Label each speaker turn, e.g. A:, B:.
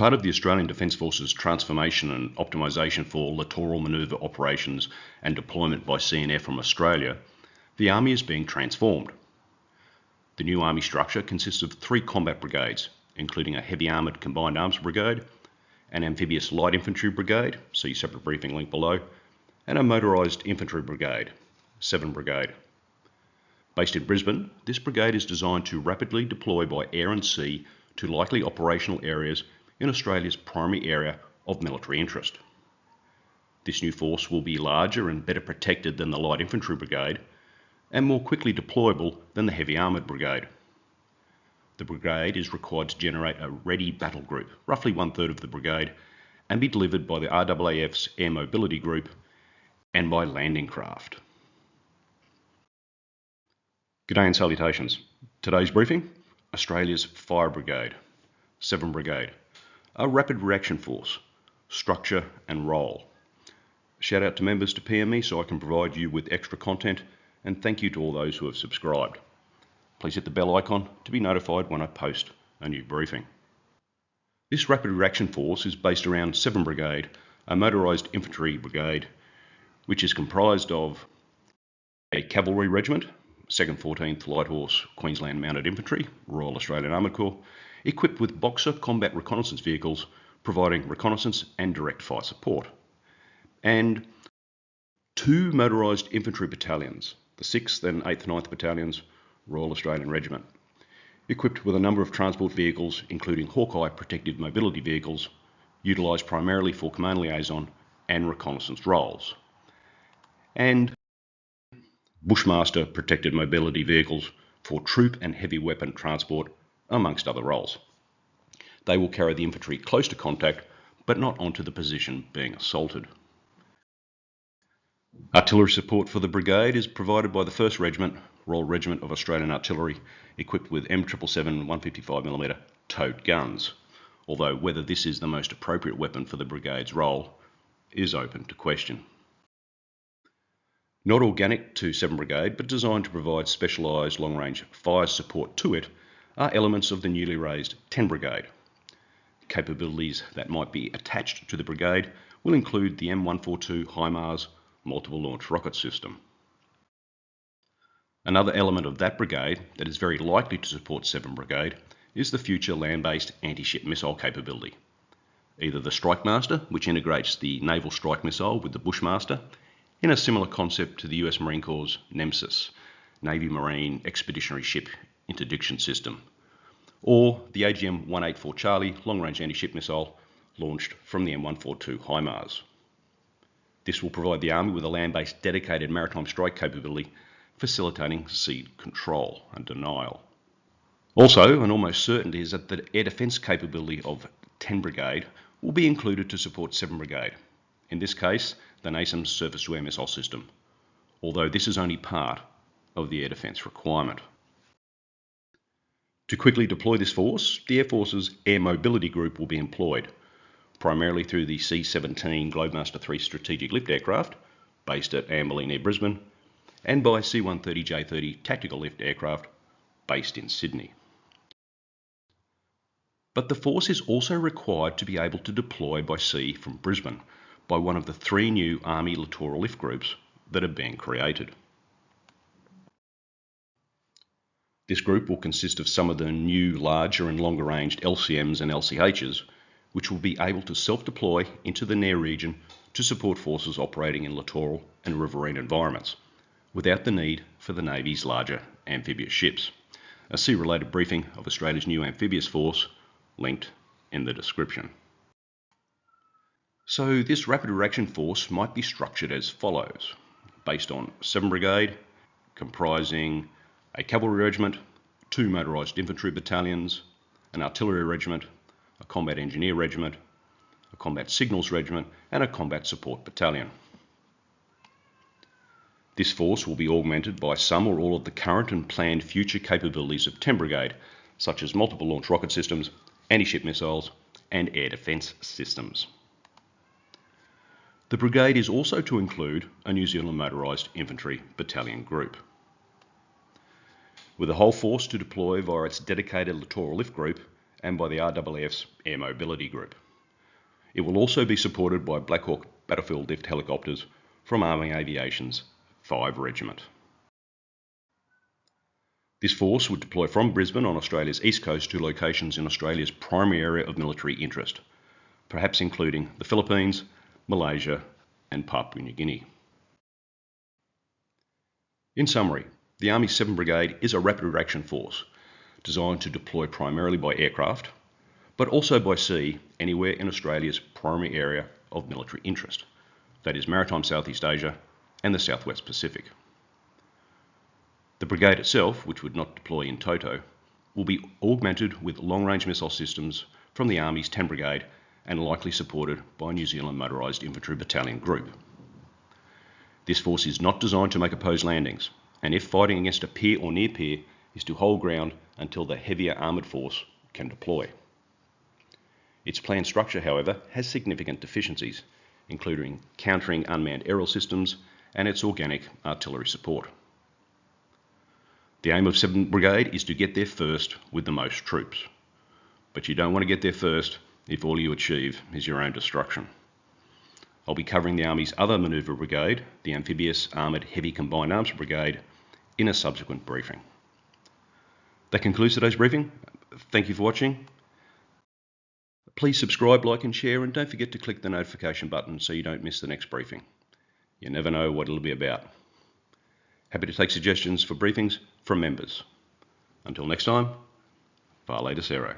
A: Part of the Australian Defence Force's transformation and optimisation for littoral manoeuvre operations and deployment by CNF from Australia, the Army is being transformed. The new Army structure consists of 3 combat brigades, including a heavy armoured combined arms brigade, an amphibious light infantry brigade, see separate briefing link below, and a motorised infantry brigade, 7 Brigade. Based in Brisbane, this brigade is designed to rapidly deploy by air and sea to likely operational areas in Australia's primary area of military interest. This new force will be larger and better protected than the light infantry brigade, and more quickly deployable than the heavy armoured brigade. The brigade is required to generate a ready battle group, roughly 1/3 of the brigade, and be delivered by the RAAF's Air Mobility Group and by landing craft. G'day and salutations. Today's briefing, Australia's Fire Brigade, 7 Brigade, a rapid reaction force, structure and role. Shout out to members to PM me so I can provide you with extra content, and thank you to all those who have subscribed. Please hit the bell icon to be notified when I post a new briefing. This rapid reaction force is based around 7 Brigade, a motorised infantry brigade, which is comprised of a cavalry regiment, 2nd 14th Light Horse Queensland Mounted Infantry, Royal Australian Armoured Corps, equipped with Boxer combat reconnaissance vehicles providing reconnaissance and direct fire support, and 2 motorised infantry battalions, the 6th and 8th 9th Battalions, Royal Australian Regiment, equipped with a number of transport vehicles including Hawkeye protective mobility vehicles, utilised primarily for command liaison and reconnaissance roles, and Bushmaster protected mobility vehicles for troop and heavy weapon transport, amongst other roles. They will carry the infantry close to contact, but not onto the position being assaulted. Artillery support for the brigade is provided by the 1st Regiment, Royal Regiment of Australian Artillery, equipped with M777 155mm towed guns, although whether this is the most appropriate weapon for the brigade's role is open to question. Not organic to 7 Brigade, but designed to provide specialised long-range fire support to it, are elements of the newly raised 10 Brigade. Capabilities that might be attached to the brigade will include the M142 HIMARS multiple launch rocket system. Another element of that brigade that is very likely to support 7 Brigade is the future land-based anti-ship missile capability. Either the Strike Master, which integrates the Naval Strike Missile with the Bushmaster, in a similar concept to the US Marine Corps' Nemesis, Navy Marine Expeditionary Ship Interdiction System, or the AGM-184 Charlie long-range anti-ship missile launched from the M142 HIMARS. This will provide the Army with a land-based dedicated maritime strike capability, facilitating sea control and denial. Also, an almost certainty is that the air defence capability of 10 Brigade will be included to support 7 Brigade, in this case the NASAMS surface-to-air missile system, although this is only part of the air defence requirement. To quickly deploy this force, the Air Force's Air Mobility Group will be employed, primarily through the C-17 Globemaster III strategic lift aircraft, based at Amberley near Brisbane, and by C-130J-30 tactical lift aircraft, based in Sydney. But the force is also required to be able to deploy by sea from Brisbane by one of the 3 new Army littoral lift groups that are being created. This group will consist of some of the new larger and longer ranged LCMs and LCHs, which will be able to self-deploy into the near region to support forces operating in littoral and riverine environments, without the need for the Navy's larger amphibious ships. A see-related briefing of Australia's new amphibious force, linked in the description. So this rapid reaction force might be structured as follows, based on 7 Brigade, comprising a cavalry regiment, 2 motorised infantry battalions, an artillery regiment, a combat engineer regiment, a combat signals regiment, and a combat support battalion. This force will be augmented by some or all of the current and planned future capabilities of 10 Brigade, such as multiple launch rocket systems, anti-ship missiles, and air defence systems. The brigade is also to include a New Zealand motorised infantry battalion group. With the whole force to deploy via its dedicated littoral lift group and by the RAAF's Air Mobility Group. It will also be supported by Black Hawk battlefield lift helicopters from Army Aviation's 5 Regiment. This force would deploy from Brisbane on Australia's east coast to locations in Australia's primary area of military interest, perhaps including the Philippines, Malaysia, and Papua New Guinea. In summary, the Army's 7th Brigade is a rapid reaction force designed to deploy primarily by aircraft, but also by sea anywhere in Australia's primary area of military interest, that is Maritime Southeast Asia and the Southwest Pacific. The brigade itself, which would not deploy in toto, will be augmented with long-range missile systems from the Army's 10th Brigade and likely supported by New Zealand Motorised Infantry Battalion Group. This force is not designed to make opposed landings, and if fighting against a peer or near peer, is to hold ground until the heavier armoured force can deploy. Its planned structure, however, has significant deficiencies, including countering unmanned aerial systems and its organic artillery support. The aim of 7th Brigade is to get there first with the most troops. But you don't want to get there first if all you achieve is your own destruction. I'll be covering the Army's other manoeuvre brigade, the Amphibious Armoured Heavy Combined Arms Brigade, in a subsequent briefing. That concludes today's briefing. Thank you for watching. Please subscribe, like and share, and don't forget to click the notification button so you don't miss the next briefing. You never know what it'll be about. Happy to take suggestions for briefings from members. Until next time, Vale Desero.